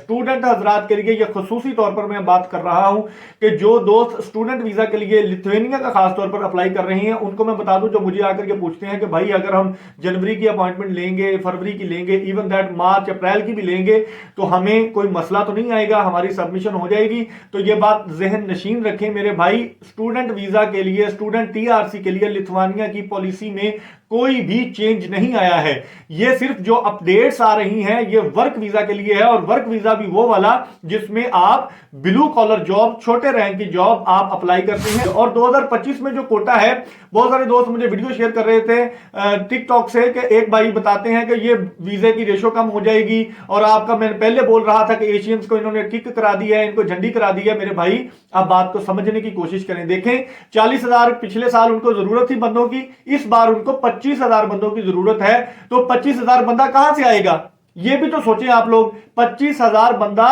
Student हजरात के लिए यह खुसूसी तौर पर मैं बात कर रहा हूं कि जो दोस्त स्टूडेंट वीजा के लिए लिथुआनिया का खास तौर पर अप्लाई कर रहे हैं उनको मैं बता दूं, जो मुझे आकर के पूछते हैं कि भाई अगर हम जनवरी की अपॉइंटमेंट लेंगे, फरवरी की लेंगे, इवन दैट मार्च अप्रैल की भी लेंगे तो हमें कोई मसला तो नहीं आएगा, हमारी सबमिशन हो जाएगी। तो ये बात जहन नशीन रखें मेरे भाई, स्टूडेंट वीजा के लिए, स्टूडेंट टीआरसी के लिए लिथुआनिया की पॉलिसी में कोई भी चेंज नहीं आया है। ये सिर्फ जो अपडेट्स आ रही हैं ये वर्क वीजा के लिए है, और वर्क वीजा भी वो वाला जिसमें आप ब्लू कॉलर जॉब, छोटे रैंक की जॉब आप अप्लाई करते हैं। और 2025 में जो कोटा है, बहुत सारे दोस्त मुझे वीडियो शेयर कर रहे थे टिकटॉक से कि एक भाई बताते हैं कि ये वीजे की रेशो कम हो जाएगी, और आपका मैं पहले बोल रहा था कि एशियंस को इन्होंने किक करा दी है, इनको झंडी करा दी है। मेरे भाई आप बात को समझने की कोशिश करें, देखें 40,000 पिछले साल उनको जरूरत थी बंदों की, इस बार उनको 25,000 बंदों की जरूरत है। तो 25,000 बंदा कहां से आएगा ये भी तो सोचें आप लोग। 25,000 बंदा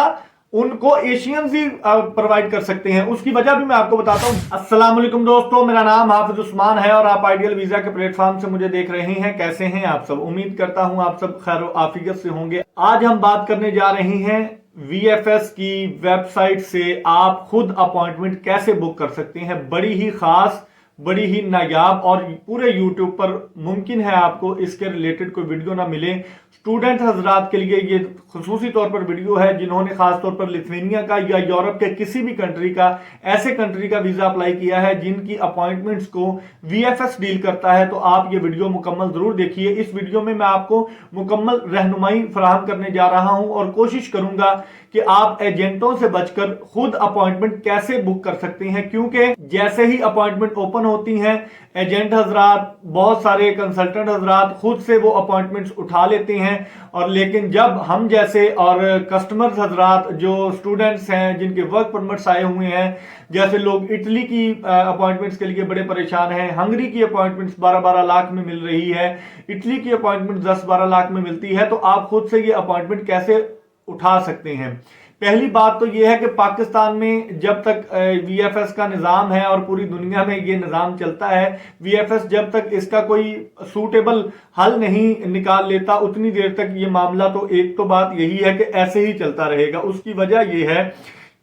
उनको एशियंस ही प्रोवाइड कर सकते हैं, उसकी वजह भी मैं आपको बताता हूं। अस्सलाम वालेकुम दोस्तों, मेरा नाम हाफिज उस्मान है और आप आइडियल वीजा के प्लेटफॉर्म से मुझे देख रहे हैं। कैसे हैं आप सब? उम्मीद करता हूं आप सब खैर आफियत से होंगे। आज हम बात करने जा रहे हैं वीएफएस की वेबसाइट से आप खुद अपॉइंटमेंट कैसे बुक कर सकते हैं। बड़ी ही खास, बड़ी ही नायाब, और पूरे यूट्यूब पर मुमकिन है आपको इसके रिलेटेड कोई वीडियो ना मिले। स्टूडेंट हजरात के लिए ये खुसूसी तौर पर वीडियो है जिन्होंने खास तौर पर लिथुआनिया का या यूरोप के किसी भी कंट्री का, ऐसे कंट्री का वीजा अप्लाई किया है जिनकी अपॉइंटमेंट्स को वीएफएस डील करता है। तो आप ये वीडियो मुकम्मल जरूर देखिए। इस वीडियो में मैं आपको मुकम्मल रहनुमाई फराहम करने जा रहा हूं और कोशिश करूंगा कि आप एजेंटों से बचकर खुद अपॉइंटमेंट कैसे बुक कर सकते हैं, क्योंकि जैसे ही अपॉइंटमेंट ओपन होती हैं एजेंट हजरात, बहुत सारे कंसल्टेंट हजरात खुद से वो अपॉइंटमेंट्स उठा लेते हैं। और लेकिन जब हम जैसे और कस्टमर्स हजरात, जो स्टूडेंट्स हैं जिनके वर्क परमिट्स आए हुए हैं, जैसे लोग इटली की अपॉइंटमेंट्स के लिए बड़े परेशान हैं, हंगरी की अपॉइंटमेंट्स 12-12 लाख में मिल रही है, इटली की अपॉइंटमेंट 10-12 लाख में मिलती है, तो आप खुद से ये अपॉइंटमेंट कैसे उठा सकते हैं। पहली बात तो यह है कि पाकिस्तान में जब तक वीएफएस का निज़ाम है, और पूरी दुनिया में ये निज़ाम चलता है, वीएफएस जब तक इसका कोई सूटेबल हल नहीं निकाल लेता उतनी देर तक ये मामला, तो एक तो बात यही है कि ऐसे ही चलता रहेगा। उसकी वजह यह है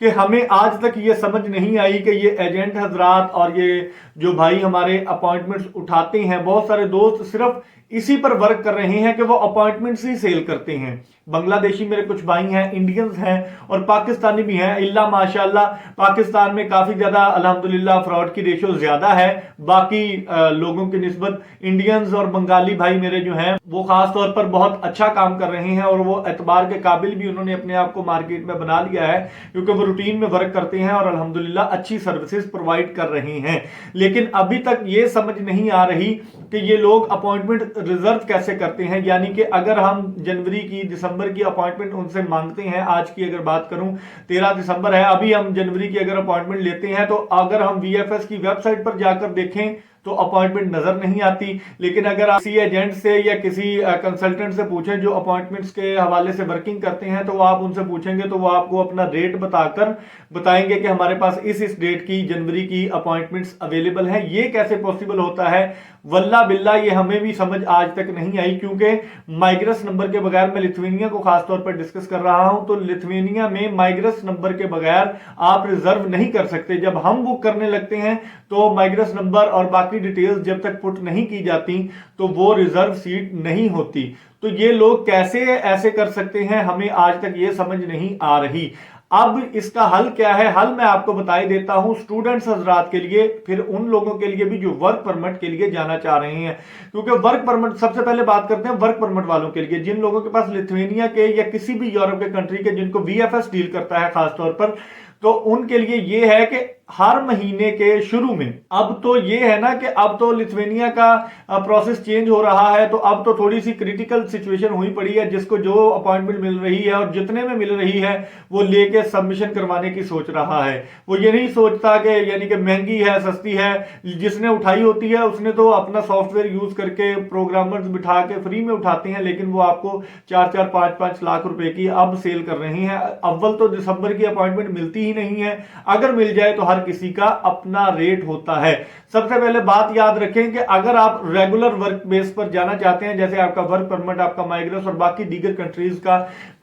कि हमें आज तक ये समझ नहीं आई कि ये एजेंट हजरात और ये जो भाई हमारे अपॉइंटमेंट्स उठाते हैं, बहुत सारे दोस्त सिर्फ इसी पर वर्क कर रहे हैं कि वो अपॉइंटमेंट्स ही सेल करते हैं। बांग्लादेशी मेरे कुछ भाई हैं, इंडियंस हैं और पाकिस्तानी भी हैं। इल्ला माशाल्लाह पाकिस्तान में काफी ज्यादा अल्हम्दुलिल्लाह फ्रॉड की रेशो ज्यादा है बाकी लोगों की निस्बत। इंडियंस और बंगाली भाई मेरे जो हैं वो खास तौर पर बहुत अच्छा काम कर रहे हैं, और वो एतबार के काबिल भी उन्होंने अपने आप को मार्केट में बना लिया है, क्योंकि वो रूटीन में वर्क करते हैं और अल्हम्दुलिल्लाह अच्छी सर्विसेज प्रोवाइड कर रहे हैं। लेकिन अभी तक ये समझ नहीं आ रही कि ये लोग अपॉइंटमेंट रिजर्व कैसे करते हैं। यानी कि अगर हम जनवरी की, दिसंबर की अपॉइंटमेंट उनसे मांगते हैं, आज की अगर बात करूं 13 दिसंबर है, अभी हम जनवरी की अगर अपॉइंटमेंट लेते हैं, तो अगर हम वीएफएस की वेबसाइट पर जाकर देखें तो अपॉइंटमेंट नजर नहीं आती। लेकिन अगर आप किसी एजेंट से या किसी कंसल्टेंट से पूछें जो अपॉइंटमेंट्स के हवाले से वर्किंग करते हैं, तो वो आप उनसे पूछेंगे तो वो आपको अपना रेट बताकर बताएंगे कि हमारे पास इस डेट की जनवरी की अपॉइंटमेंट्स अवेलेबल हैं। ये कैसे पॉसिबल होता है वल्ला बिल्ला, ये हमें भी समझ आज तक नहीं आई, क्योंकि माइग्रेस नंबर के बगैर, मैं लिथुआनिया को खासतौर पर डिस्कस कर रहा हूं, तो लिथुआनिया में माइग्रेस नंबर के बगैर आप रिजर्व नहीं कर सकते। जब हम बुक करने लगते हैं तो माइग्रेस नंबर और बाकी डिटेल्स जब तक पुट नहीं की जाती तो वो रिजर्व सीट नहीं होती। तो ये लोग कैसे ऐसे कर सकते हैं, हमें आज तक ये समझ नहीं आ रही। अब इसका हल क्या है? हल मैं आपको बता देता हूं स्टूडेंट्स हजरात के लिए, फिर उन लोगों के लिए भी जो वर्क परमिट के लिए जाना चाह रहे हैं। क्योंकि वर्क परमिट, सबसे पहले बात करते हैं वर्क परमिट वालों के लिए, जिन लोगों के पास लिथुआनिया के या किसी भी यूरोप के कंट्री के जिनको वीएफएस डील करता है खासतौर पर, तो उनके लिए यह है कि हर महीने के शुरू में, अब तो ये है ना कि अब तो लिथुआनिया का प्रोसेस चेंज हो रहा है, तो अब तो थोड़ी सी क्रिटिकल सिचुएशन हुई पड़ी है, जिसको जो अपॉइंटमेंट मिल रही है और जितने में मिल रही है वो लेके सबमिशन करवाने की सोच रहा है। वो ये नहीं सोचता कि यानी कि महंगी है, सस्ती है, जिसने उठाई होती है उसने तो अपना सॉफ्टवेयर यूज करके प्रोग्रामर्स बिठा के फ्री में उठाते हैं, लेकिन वो आपको 4-4, 5-5 लाख रुपए की अब सेल कर रही हैं। अव्वल तो दिसंबर की अपॉइंटमेंट मिलती ही नहीं है, अगर मिल जाए तो हर किसी का अपना रेट होता है। सबसे पहले बात याद रखें कि अगर आप रेगुलर वर्क बेस पर जाना चाहते हैं, जैसे आपका वर्क परमिट, आपका माइग्रेस और बाकी दीगर कंट्रीज का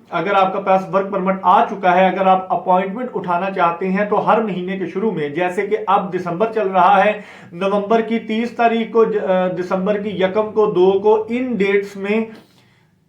अगर आपका पास वर्क परमिट आ चुका है, अगर आप अपॉइंटमेंट उठाना चाहते हैं तो हर महीने के शुरू में, जैसे कि अब दिसंबर चल रहा है, नवंबर की 30 तारीख को, दिसंबर की 1 को, 2 को, इन डेट्स में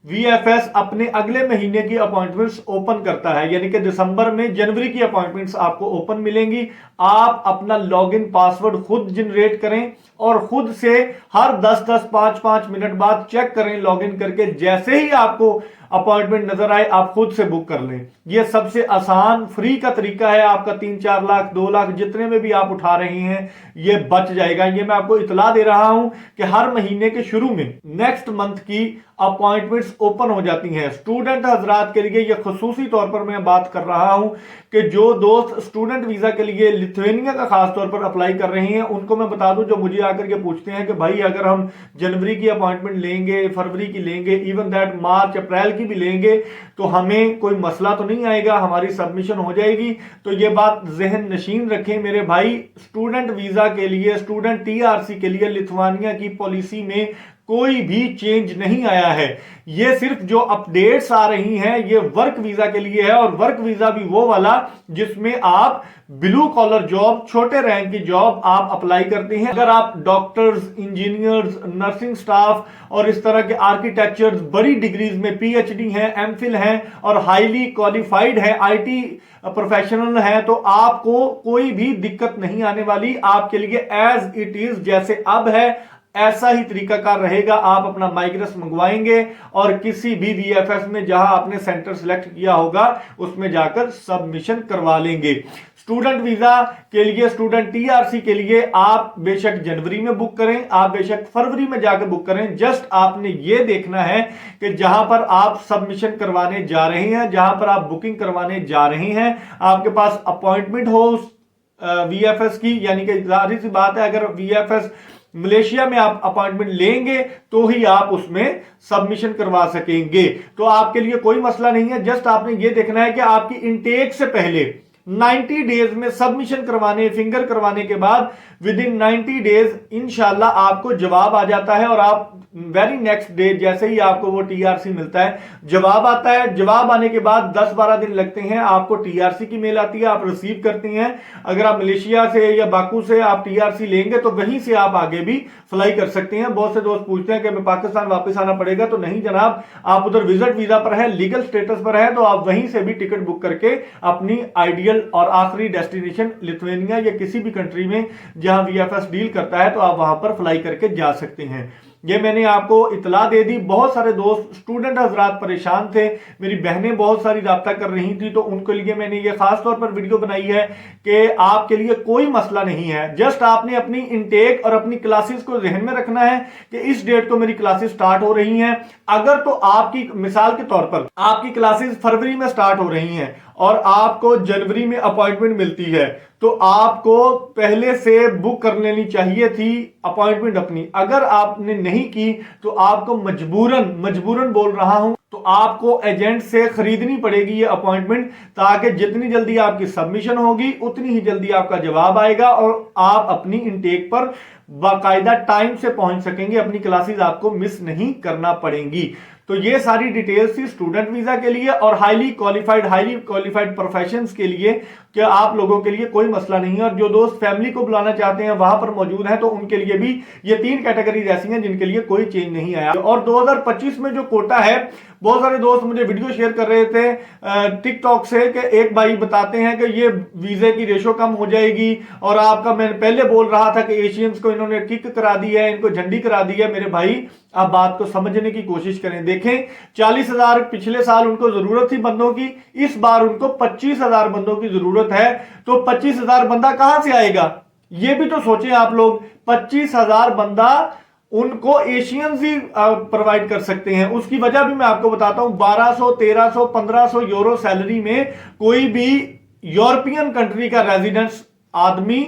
वीएफएस अपने अगले महीने की अपॉइंटमेंट्स ओपन करता है। यानी कि दिसंबर में जनवरी की अपॉइंटमेंट्स आपको ओपन मिलेंगी। आप अपना लॉगिन पासवर्ड खुद जनरेट करें और खुद से हर 10-10, 5-5 मिनट बाद चेक करें लॉगिन करके। जैसे ही आपको अपॉइंटमेंट नजर आए आप खुद से बुक कर लें। यह सबसे आसान फ्री का तरीका है। आपका 3-4 लाख, 2 लाख जितने में भी आप उठा रहे हैं ये बच जाएगा। ये मैं आपको इतला दे रहा हूं कि हर महीने के शुरू में नेक्स्ट मंथ की अपॉइंटमेंट्स ओपन हो जाती हैं। स्टूडेंट हजरात के लिए यह खुसूसी तौर पर मैं बात कर रहा हूं कि जो दोस्त स्टूडेंट वीजा के लिए लिथुआनिया का खास तौर पर अप्लाई कर रहे हैं उनको मैं बता दूं, जो मुझे आकर के पूछते हैं कि भाई अगर हम जनवरी की अपॉइंटमेंट लेंगे, फरवरी की लेंगे, इवन दैट मार्च अप्रैल की भी लेंगे तो हमें कोई मसला तो नहीं आएगा, हमारी सबमिशन हो जाएगी। तो ये बात जहन नशीन रखें मेरे भाई, स्टूडेंट वीजा के लिए, स्टूडेंट टीआरसी के लिए लिथुआनिया की पॉलिसी में कोई भी चेंज नहीं आया है। ये सिर्फ जो अपडेट्स आ रही हैं ये वर्क वीजा के लिए है, और वर्क वीजा भी वो वाला जिसमें आप ब्लू कॉलर जॉब, छोटे रैंक की जॉब आप अप्लाई करते हैं। अगर आप डॉक्टर्स, इंजीनियर्स, नर्सिंग स्टाफ और इस तरह के आर्किटेक्चर्स, बड़ी डिग्रीज में पीएचडी हैं, एमफिल हैं और हाईली क्वालिफाइड है, आईटी प्रोफेशनल है, तो आपको कोई भी दिक्कत नहीं आने वाली। आपके लिए एज इट इज, जैसे अब है ऐसा ही तरीकाकार रहेगा। आप अपना माइग्रेस मंगवाएंगे और किसी भी वीएफएस में जहां आपने सेंटर सिलेक्ट किया होगा उसमें जाकर सबमिशन करवा लेंगे। स्टूडेंट वीजा के लिए, स्टूडेंट टीआरसी के लिए आप बेशक जनवरी में बुक करें, आप बेशक फरवरी में जाकर बुक करें। जस्ट आपने ये देखना है कि जहां पर आप सबमिशन करवाने जा रहे हैं, जहां पर आप बुकिंग करवाने जा रहे हैं, आपके पास अपॉइंटमेंट हो वीएफएस की। यानी कि जाहिर सी बात है अगर वीएफएस मलेशिया में आप अपॉइंटमेंट लेंगे तो ही आप उसमें सबमिशन करवा सकेंगे। तो आपके लिए कोई मसला नहीं है। जस्ट आपने ये देखना है कि आपकी इनटेक से पहले 90 डेज में सबमिशन करवाने, फिंगर करवाने के बाद विद इन 90 डेज इंशाल्लाह आपको जवाब आ जाता है और आप वेरी नेक्स्ट डे जैसे ही आपको वो टीआरसी मिलता है, जवाब आता है। जवाब आने के बाद 10-12 दिन लगते हैं, आपको टीआरसी की मेल आती है, आप रिसीव करते हैं। अगर आप मलेशिया से या बाकू से आप टीआरसी लेंगे तो वहीं से आप आगे भी फ्लाई कर सकते हैं। बहुत से दोस्त पूछते हैं कि हमें पाकिस्तान वापस आना पड़ेगा, तो नहीं जनाब, आप उधर विजिट वीजा पर है, लीगल स्टेटस पर है, तो आप वहीं से भी टिकट बुक करके अपनी आइडियल और आखिरी डेस्टिनेशन लिथुआनिया या किसी भी कंट्री में जहां वीएफएस डील करता है तो आप वहां पर फ्लाई करके जा सकते हैं। ये मैंने आपको इतला दे दी। बहुत सारे दोस्त स्टूडेंट हजरात परेशान थे, मेरी बहनें बहुत सारी राब्ता कर रही थी, तो उनके लिए मैंने ये खास तौर पर वीडियो बनाई है कि आपके लिए कोई मसला नहीं है। जस्ट आपने अपनी इनटेक और अपनी क्लासेस को जहन में रखना है कि इस डेट को मेरी क्लासेस स्टार्ट हो रही हैं। अगर तो आपकी मिसाल के तौर पर आपकी क्लासेस फरवरी में स्टार्ट हो रही हैं और आपको जनवरी में अपॉइंटमेंट मिलती है तो आपको पहले से बुक कर लेनी चाहिए थी अपॉइंटमेंट अपनी। अगर आपने नहीं की तो आपको मजबूरन बोल रहा हूं, तो आपको एजेंट से खरीदनी पड़ेगी ये अपॉइंटमेंट, ताकि जितनी जल्दी आपकी सबमिशन होगी उतनी ही जल्दी आपका जवाब आएगा और आप अपनी इनटेक पर बाकायदा टाइम से पहुंच सकेंगे, अपनी क्लासेस आपको मिस नहीं करना पड़ेंगी। तो ये सारी डिटेल्स थी स्टूडेंट वीजा के लिए और हाईली क्वालिफाइड प्रोफेशंस के लिए कि आप लोगों के लिए कोई मसला नहीं है। और जो दोस्त फैमिली को बुलाना चाहते हैं वहां पर मौजूद हैं तो उनके लिए भी ये 3 कैटेगरीज ऐसी हैं जिनके लिए कोई चेंज नहीं आया। और 2025 में जो कोटा है, बहुत सारे दोस्त मुझे वीडियो शेयर कर रहे थे टिकटॉक से कि एक भाई बताते हैं कि ये वीजे की रेशो कम हो जाएगी और आपका, मैं पहले बोल रहा था कि एशियंस को इन्होंने किक करा दी है, इनको झंडी करा दी है। मेरे भाई आप बात को समझने की कोशिश करें। देखें 40,000 पिछले साल उनको जरूरत थी बंदों की, इस बार उनको 25,000 बंदों की जरूरत है, तो 25,000 बंदा कहां से आएगा ये भी तो सोचें आप लोग। 25,000 बंदा उनको एशियंस ही प्रोवाइड कर सकते हैं। उसकी वजह भी मैं आपको बताता हूं, 1200, 1300, 1500 यूरो सैलरी में कोई भी यूरोपियन कंट्री का रेजिडेंस आदमी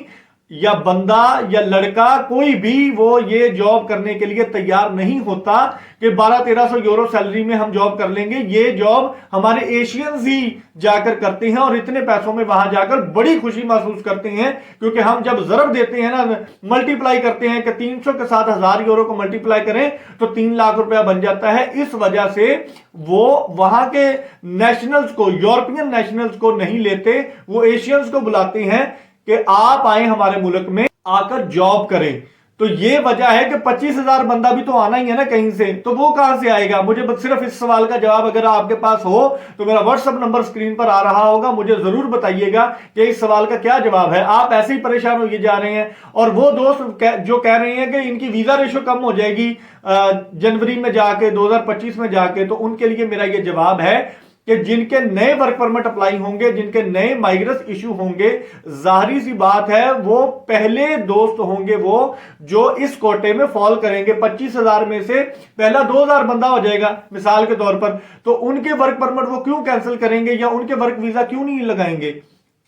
या बंदा या लड़का कोई भी वो ये जॉब करने के लिए तैयार नहीं होता कि 1200-1300 यूरो सैलरी में हम जॉब कर लेंगे। ये जॉब हमारे एशियंस ही जाकर करते हैं और इतने पैसों में वहां जाकर बड़ी खुशी महसूस करते हैं, क्योंकि हम जब जरब देते हैं ना, मल्टीप्लाई करते हैं कि 300 के साथ 1000 यूरो को मल्टीप्लाई करें तो 3 लाख रुपया बन जाता है। इस वजह से वो वहां के नेशनल्स को, यूरोपियन नेशनल्स को नहीं लेते, वो एशियंस को बुलाते हैं कि आप आए हमारे मुल्क में, आकर जॉब करें। तो ये वजह है कि 25,000 बंदा भी तो आना ही है ना कहीं से, तो वो कहां से आएगा? मुझे बस सिर्फ इस सवाल का जवाब अगर आपके पास हो तो मेरा व्हाट्सएप नंबर स्क्रीन पर आ रहा होगा, मुझे जरूर बताइएगा कि इस सवाल का क्या जवाब है। आप ऐसे ही परेशान होइए जा रहे हैं, और वो दोस्त जो कह रहे हैं कि इनकी वीजा रेशो कम हो जाएगी जनवरी में जाके, 2025 में जाके, तो उनके लिए मेरा ये जवाब है कि जिनके नए वर्क परमिट अप्लाई होंगे, जिनके नए माइग्रेस इशू होंगे, जाहिर सी बात है वो पहले दोस्त होंगे वो जो इस कोटे में फॉल करेंगे। 25,000 में से पहला 2,000 बंदा हो जाएगा मिसाल के तौर पर, तो उनके वर्क परमिट वो क्यों कैंसिल करेंगे या उनके वर्क वीजा क्यों नहीं लगाएंगे?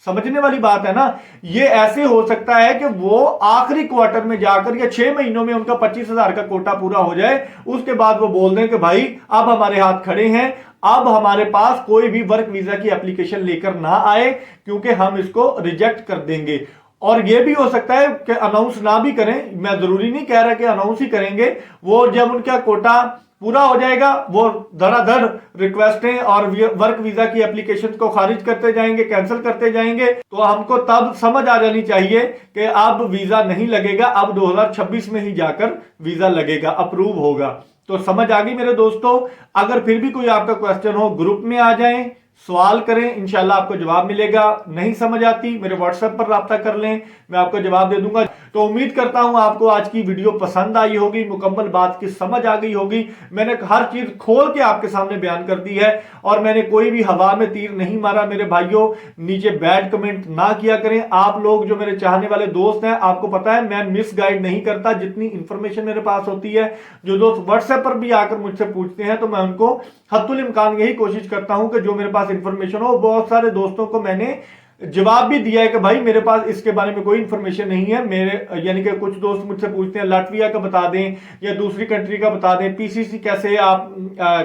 समझने वाली बात है ना। ये ऐसे हो सकता है कि वो आखिरी क्वार्टर में जाकर या 6 महीनों में उनका 25,000 का कोटा पूरा हो जाए, उसके बाद वो बोल दें कि भाई अब हमारे हाथ खड़े हैं, अब हमारे पास कोई भी वर्क वीजा की एप्लीकेशन लेकर ना आए क्योंकि हम इसको रिजेक्ट कर देंगे। और यह भी हो सकता है कि अनाउंस ना भी करें, मैं जरूरी नहीं कह रहा कि अनाउंस ही करेंगे, वो जब उनका कोटा पूरा हो जाएगा वो धड़ाधड़ रिक्वेस्टें और वर्क वीजा की एप्लीकेशन को खारिज करते जाएंगे, कैंसिल करते जाएंगे। तो हमको तब समझ आ जानी चाहिए कि अब वीजा नहीं लगेगा, अब 2026 में ही जाकर वीजा लगेगा, अप्रूव होगा। तो समझ आ गई मेरे दोस्तों। अगर फिर भी कोई आपका क्वेश्चन हो, ग्रुप में आ जाएं, सवाल करें, इंशाल्लाह आपको जवाब मिलेगा। नहीं समझ आती मेरे व्हाट्सएप पर राब्ता कर लें, मैं आपको जवाब दे दूंगा। तो उम्मीद करता हूं आपको आज की वीडियो पसंद आई होगी, मुकम्मल बात की समझ आ गई होगी। मैंने हर चीज खोल के आपके सामने बयान कर दी है और मैंने कोई भी हवा में तीर नहीं मारा। मेरे भाइयों, नीचे बैड कमेंट ना किया करें। आप लोग जो मेरे चाहने वाले दोस्त हैं, आपको पता है मैं मिस गाइड नहीं करता। जितनी इंफॉर्मेशन मेरे पास होती है, जो दोस्त व्हाट्सएप पर भी आकर मुझसे पूछते हैं, तो मैं उनको हद्दुल इम्कान यही कोशिश करता हूं कि जो मेरे पास इंफॉर्मेशन हो। बहुत सारे दोस्तों को मैंने जवाब भी दिया है कि भाई मेरे पास इसके बारे में कोई इंफॉर्मेशन नहीं है। मेरे यानी कि कुछ दोस्त मुझसे पूछते हैं लाटविया का बता दें या दूसरी कंट्री का बता दें, पीसीसी कैसे आप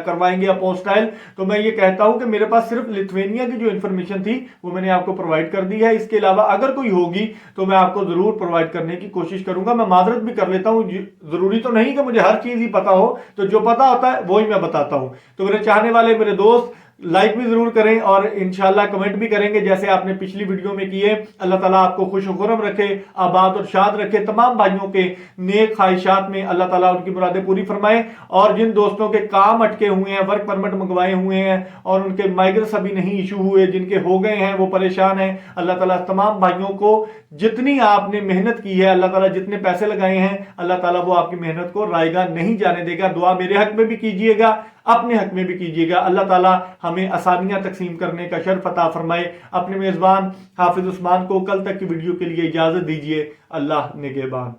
करवाएंगे अपोस्टाइल। तो मैं ये कहता हूं कि मेरे पास सिर्फ लिथुआनिया की जो इंफॉर्मेशन थी वो मैंने आपको प्रोवाइड कर दी है। इसके अलावा अगर कोई होगी तो मैं आपको जरूर प्रोवाइड करने की कोशिश करूंगा। मैं माजरत भी कर लेता हूं, जरूरी तो नहीं कि मुझे हर चीज ही पता हो, तो जो पता होता है वही मैं बताता हूं। तो मेरे चाहने वाले मेरे दोस्त लाइक भी जरूर करें और इंशाल्लाह कमेंट भी करेंगे जैसे आपने पिछली वीडियो में किए। अल्लाह ताला आपको खुश खुरम रखे, आबाद और शाद रखे। तमाम भाइयों के नेक ख्वाहिशात में अल्लाह ताला उनकी मुरादें पूरी फरमाए। और जिन दोस्तों के काम अटके हुए हैं, वर्क परमिट मंगवाए हुए हैं और उनके माइग्रेस अभी नहीं इशू हुए, जिनके हो गए हैं, वो परेशान हैं, अल्लाह ताला तमाम भाइयों को जितनी आपने मेहनत की है, अल्लाह ताला जितने पैसे लगाए हैं, अल्लाह ताला वो आपकी मेहनत को रायगा नहीं जाने देगा। दुआ मेरे हक में भी कीजिएगा, अपने हक में भी कीजिएगा। अल्लाह ताला हमें आसानियां तकसीम करने का शर्फ अता फरमाए। अपने मेजबान हाफिज उस्मान को कल तक की वीडियो के लिए इजाजत दीजिए। अल्लाह निगहबान।